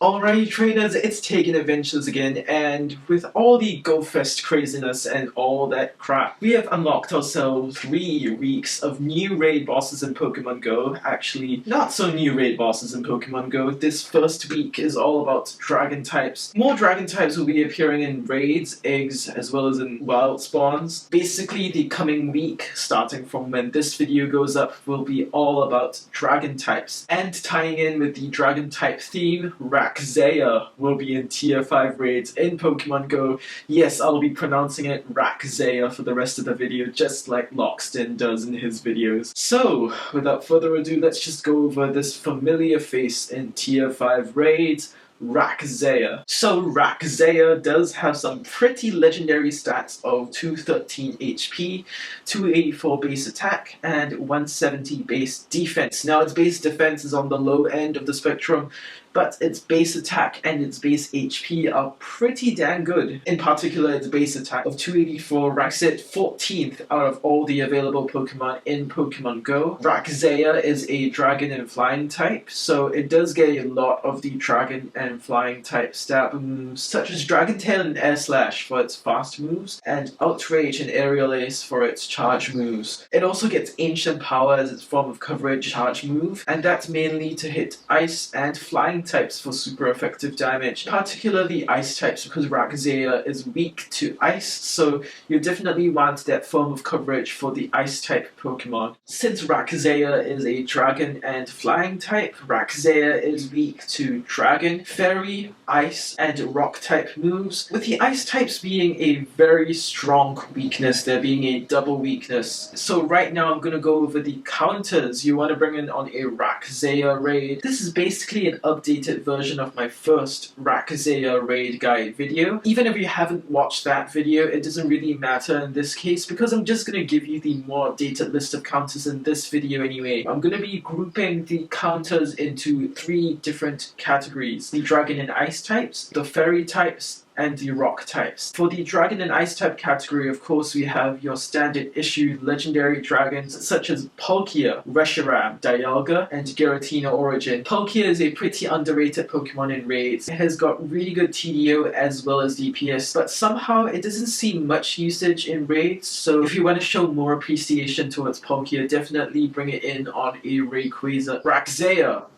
Alrighty traders, it's TaeganAdventures again, and with all the GoFest craziness and all that crap, we have unlocked ourselves 3 weeks of new raid bosses in Pokemon Go. Actually, not so new raid bosses in Pokemon Go. This first week is all about dragon types. More dragon types will be appearing in raids, eggs, as well as in wild spawns. Basically, the coming week, starting from when this video goes up, will be all about dragon types. And tying in with the dragon type theme, Rayquaza will be in tier 5 raids in Pokemon Go. Yes, I'll be pronouncing it Rayquaza for the rest of the video, just like Lockstin does in his videos. So, without further ado, let's just go over this familiar face in tier 5 raids, Rayquaza. So Rayquaza does have some pretty legendary stats of 213 HP, 284 base attack, and 170 base defense. Now its base defense is on the low end of the spectrum, but its base attack and its base HP are pretty damn good. In particular, its base attack of 284 ranks it 14th out of all the available Pokemon in Pokemon Go. Rayquaza is a dragon and flying type, so it does get a lot of the dragon and flying type stat moves, such as Dragon Tail and Air Slash for its fast moves, and Outrage and Aerial Ace for its charge moves. It also gets Ancient Power as its form of coverage charge move, and that's mainly to hit ice and flying types for super effective damage, particularly ice types, because Rayquaza is weak to ice, so you definitely want that form of coverage for the ice type Pokemon. Since Rayquaza is a dragon and flying type, Rayquaza is weak to dragon, fairy, ice, and rock type moves, with the ice types being a very strong weakness, there being a double weakness. So right now I'm going to go over the counters you want to bring in on a Rayquaza raid. This is basically an updated version of my first Rayquaza raid guide video. Even if you haven't watched that video, it doesn't really matter in this case, because I'm just going to give you the more updated list of counters in this video anyway. I'm going to be grouping the counters into 3 different categories: the dragon and ice types, the fairy types, and the rock types. For the dragon and ice type category, of course, we have your standard issue legendary dragons such as Palkia, Reshiram, Dialga, and Giratina Origin. Palkia is a pretty underrated Pokemon in raids. It has got really good TDO as well as DPS, but somehow it doesn't see much usage in raids, so if you want to show more appreciation towards Palkia, definitely bring it in on a Rayquaza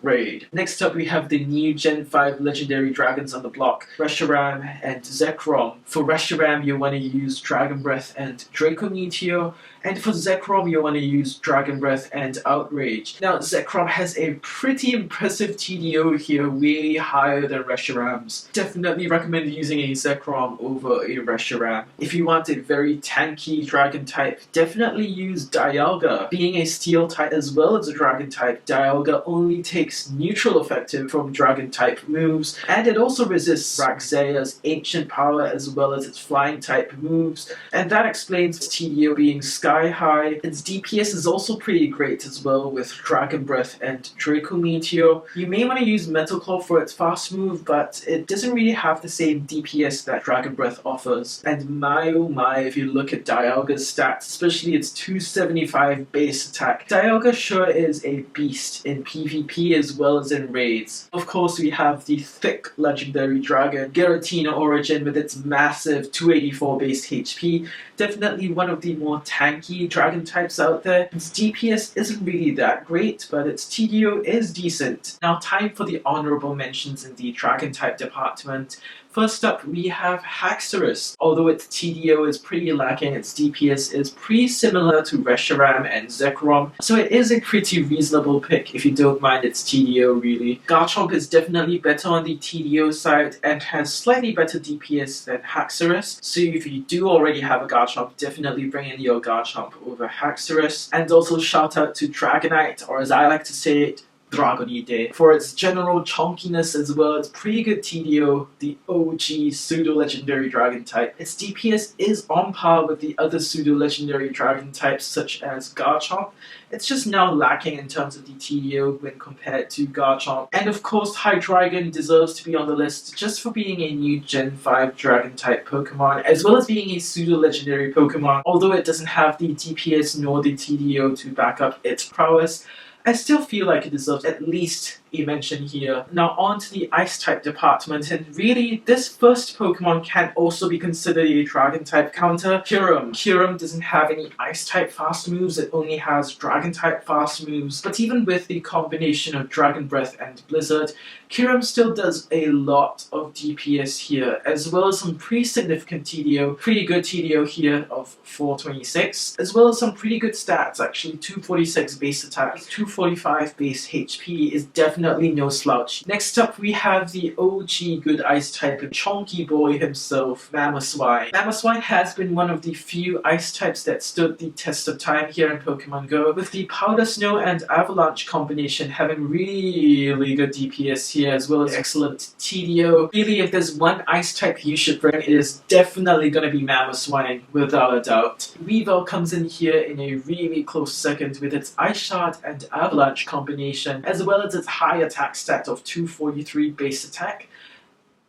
raid. Next up, we have the new Gen 5 legendary dragons on the block, Reshiram and Zekrom. For Reshiram, you want to use Dragon Breath and Draco Meteor, and for Zekrom, you want to use Dragon Breath and Outrage. Now, Zekrom has a pretty impressive TDO here, way higher than Reshiram's. Definitely recommend using a Zekrom over a Reshiram. If you want a very tanky dragon type, definitely use Dialga. Being a steel type as well as a dragon type, Dialga only takes neutral effective from dragon type moves, and it also resists Rayquaza's ancient power as well as its flying type moves, and that explains its TDO being sky high. Its DPS is also pretty great as well with Dragon Breath and Draco Meteor. You may want to use Metal Claw for its fast move, but it doesn't really have the same DPS that Dragon Breath offers. And my oh my, if you look at Dialga's stats, especially its 275 base attack, Dialga sure is a beast in PvP as well as in raids. Of course, we have the thick legendary dragon, Giratina Origin, with its massive 284 base HP. Definitely one of the more tanky dragon types out there. Its DPS isn't really that great, but its TDO is decent. Now, time for the honorable mentions in the dragon type department. First up, we have Haxorus. Although its TDO is pretty lacking, its DPS is pretty similar to Reshiram and Zekrom, so it is a pretty reasonable pick if you don't mind its TDO really. Garchomp is definitely better on the TDO side and has slightly better DPS than Haxorus, so if you do already have a Garchomp, definitely bring in your Garchomp over Haxorus. And also shout out to Dragonite, or as I like to say it, Dragonite. For its general chonkiness as well as pretty good TDO, the OG pseudo-legendary dragon type. Its DPS is on par with the other pseudo-legendary dragon types such as Garchomp. It's just now lacking in terms of the TDO when compared to Garchomp. And of course, Hydreigon deserves to be on the list just for being a new Gen 5 dragon type Pokemon, as well as being a pseudo-legendary Pokemon. Although it doesn't have the DPS nor the TDO to back up its prowess, I still feel like it deserves at least a mention here. Now on to the Ice type department, and really this first Pokemon can also be considered a Dragon type counter. Kyurem. Kyurem doesn't have any Ice type fast moves, it only has Dragon type fast moves, but even with the combination of Dragon Breath and Blizzard, Kyurem still does a lot of DPS here, as well as some pretty significant TDO, pretty good TDO here of 426, as well as some pretty good stats actually. 246 base attack, 245 base HP is definitely no slouch. Next up we have the OG good Ice type, chonky boy himself, Mamoswine. Mamoswine has been one of the few Ice types that stood the test of time here in Pokemon Go, with the Powder Snow and Avalanche combination having really good DPS here, as well as excellent TDO. Really, if there's one Ice type you should bring, it is definitely going to be Mamoswine, without a doubt. Weavile comes in here in a really close second with its Ice Shard and Avalanche combination, as well as its high attack stat of 243 base attack.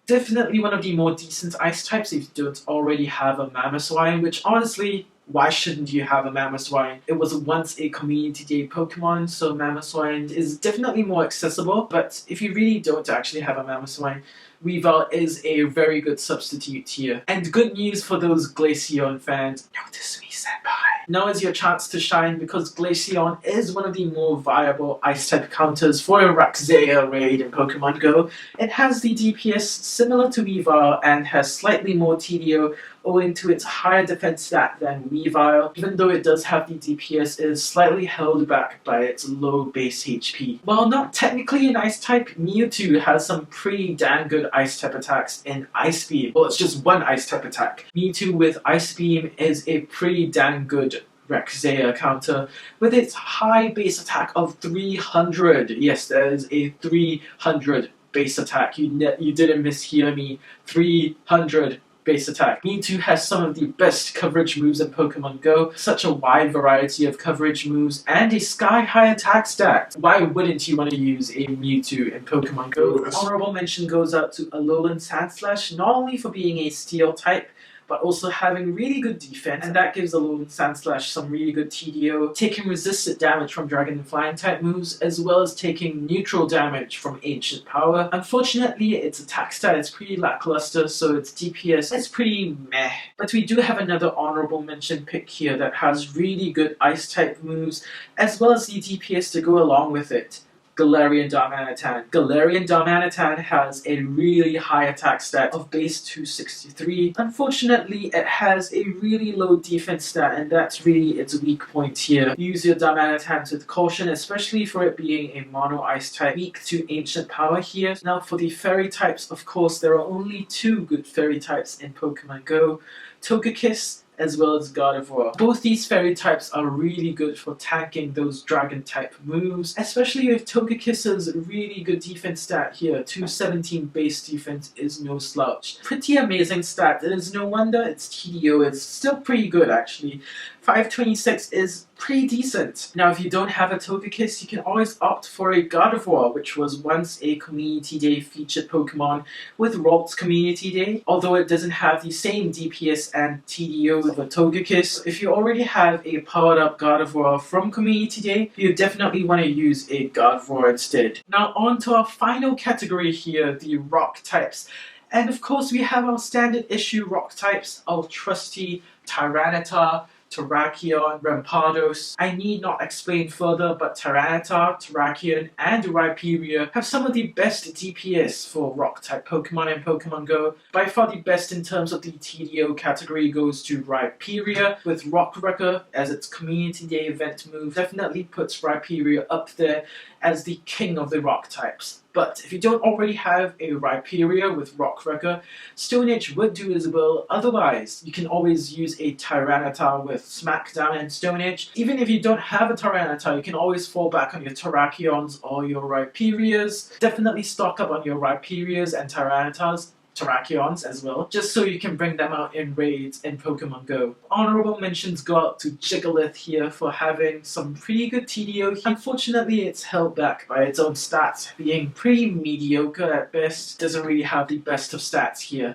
Definitely one of the more decent Ice types if you don't already have a Mamoswine, which honestly, why shouldn't you have a Mamoswine? It was once a Community Day Pokemon, so Mamoswine is definitely more accessible, but if you really don't actually have a Mamoswine, Weavile is a very good substitute here. And good news for those Glaceon fans, notice me, senpai. Now is your chance to shine, because Glaceon is one of the more viable Ice type counters for a Rayquaza raid in Pokemon Go. It has the DPS similar to Weavile and has slightly more TDO owing to its higher defense stat than Weavile. Even though it does have the DPS, it is slightly held back by its low base HP. While not technically an Ice type, Mewtwo has some pretty damn good Ice type attacks in Ice Beam. Well, it's just one Ice type attack. Mewtwo with Ice Beam is a pretty damn good Rayquaza counter with its high base attack of 300. Yes, there is a 300 base attack. You didn't mishear me. 300 base attack. Mewtwo has some of the best coverage moves in Pokemon Go, such a wide variety of coverage moves, and a sky-high attack stat. Why wouldn't you want to use a Mewtwo in Pokemon Go? Honorable mention goes out to Alolan Sandslash, not only for being a Steel type, but also having really good defense, and that gives Alolan Sandslash some really good TDO, taking resisted damage from Dragon and Flying type moves, as well as taking neutral damage from Ancient Power. Unfortunately, its attack stat is pretty lackluster, so its DPS is pretty meh. But we do have another honorable mention pick here that has really good Ice type moves, as well as the DPS to go along with it. Galarian Darmanitan. Galarian Darmanitan has a really high attack stat of base 263. Unfortunately, it has a really low defense stat, and that's really its weak point here. Use your Darmanitan with caution, especially for it being a mono Ice type, weak to Ancient Power here. Now for the Fairy types, of course, there are only two good Fairy types in Pokemon Go. Togekiss as well as Gardevoir. Both these Fairy types are really good for tanking those Dragon type moves, especially with Togekiss's really good defense stat here. 217 base defense is no slouch. Pretty amazing stat. It is no wonder its TDO is still pretty good actually. 526 is pretty decent. Now if you don't have a Togekiss, you can always opt for a Gardevoir, which was once a Community Day featured Pokemon with Ralt's Community Day, although it doesn't have the same DPS and TDO of a Togekiss. If you already have a powered up Gardevoir from Community Day, you definitely want to use a Gardevoir instead. Now on to our final category here, the Rock types. And of course we have our standard issue Rock types, our trusty Tyranitar, Terrakion, Rampardos. I need not explain further, but Tyranitar, Terrakion, and Rhyperior have some of the best DPS for Rock-type Pokemon in Pokemon Go. By far the best in terms of the TDO category goes to Rhyperior, with Rock Wrecker as its Community Day event move definitely puts Rhyperior up there as the king of the Rock types. But if you don't already have a Rhyperior with Rock Wrecker, Stone Edge would do as well. Otherwise, you can always use a Tyranitar with Smackdown and Stone Edge. Even if you don't have a Tyranitar, you can always fall back on your Terrakions or your Rhyperiors. Definitely stock up on your Rhyperiors and Tyranitars. Terrakions as well, just so you can bring them out in raids in Pokemon Go. Honorable mentions go out to Jigglypuff here for having some pretty good TDO. Unfortunately, it's held back by its own stats, being pretty mediocre at best. Doesn't really have the best of stats here.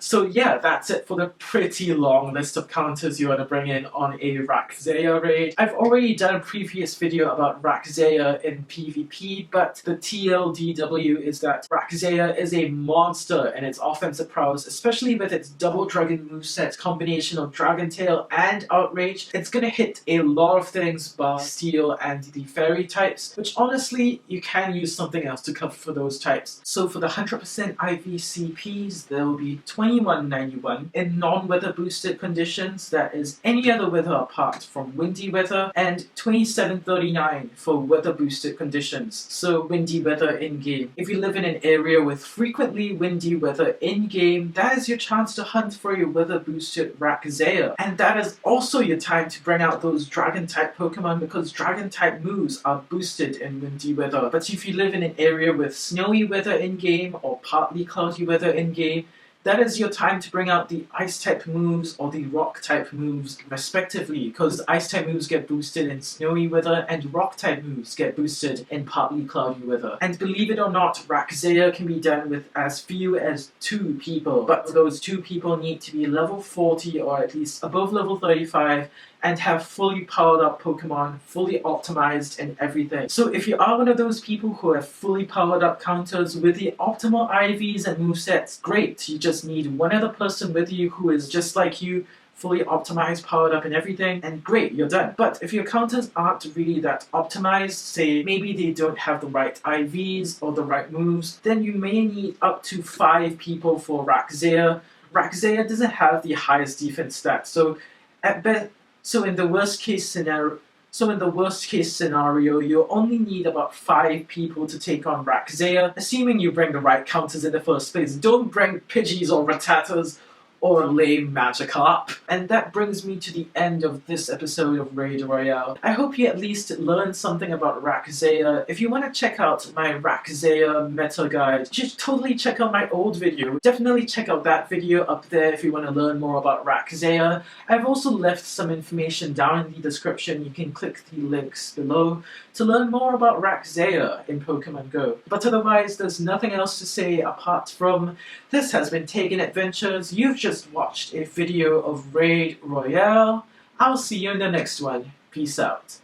So yeah, that's it for the pretty long list of counters you want to bring in on a Rayquaza raid. I've already done a previous video about Rayquaza in PvP, but the TLDW is that Rayquaza is a monster in its offensive prowess, especially with its double dragon moveset combination of Dragon Tail and Outrage. It's gonna hit a lot of things bar Steel and the Fairy types, which honestly, you can use something else to cover for those types. So for the 100% IVCPs, there will be 2191 in non-weather boosted conditions, that is any other weather apart from windy weather, and 2739 for weather boosted conditions, so windy weather in-game. If you live in an area with frequently windy weather in-game, that is your chance to hunt for your weather boosted Rayquaza. And that is also your time to bring out those dragon type Pokemon, because dragon type moves are boosted in windy weather. But if you live in an area with snowy weather in-game or partly cloudy weather in-game, that is your time to bring out the Ice-type moves or the Rock-type moves, respectively, because Ice-type moves get boosted in snowy weather and Rock-type moves get boosted in partly cloudy weather. And believe it or not, Rayquaza can be done with as few as 2 people, but those 2 people need to be level 40 or at least above level 35, and have fully powered up Pokemon, fully optimized and everything. So if you are one of those people who have fully powered up counters with the optimal IVs and movesets, great. You just need one other person with you who is just like you, fully optimized, powered up and everything, and great, you're done. But if your counters aren't really that optimized, say maybe they don't have the right IVs or the right moves, then you may need up to 5 people for Rayquaza. Rayquaza doesn't have the highest defense stats, so at best, So in the worst case scenario, you only need about 5 people to take on Rayquaza, assuming you bring the right counters in the first place. Don't bring Pidgeys or Rattatas or lame Magikarp. And that brings me to the end of this episode of Raid Royale. I hope you at least learned something about Rayquaza. If you want to check out my Rayquaza meta guide, you should totally check out my old video. Definitely check out that video up there if you want to learn more about Rayquaza. I've also left some information down in the description. You can click the links below to learn more about Rayquaza in Pokemon Go. But otherwise, there's nothing else to say apart from this has been TaeganAdventures. You've just watched a video of Raid Royale. I'll see you in the next one. Peace out.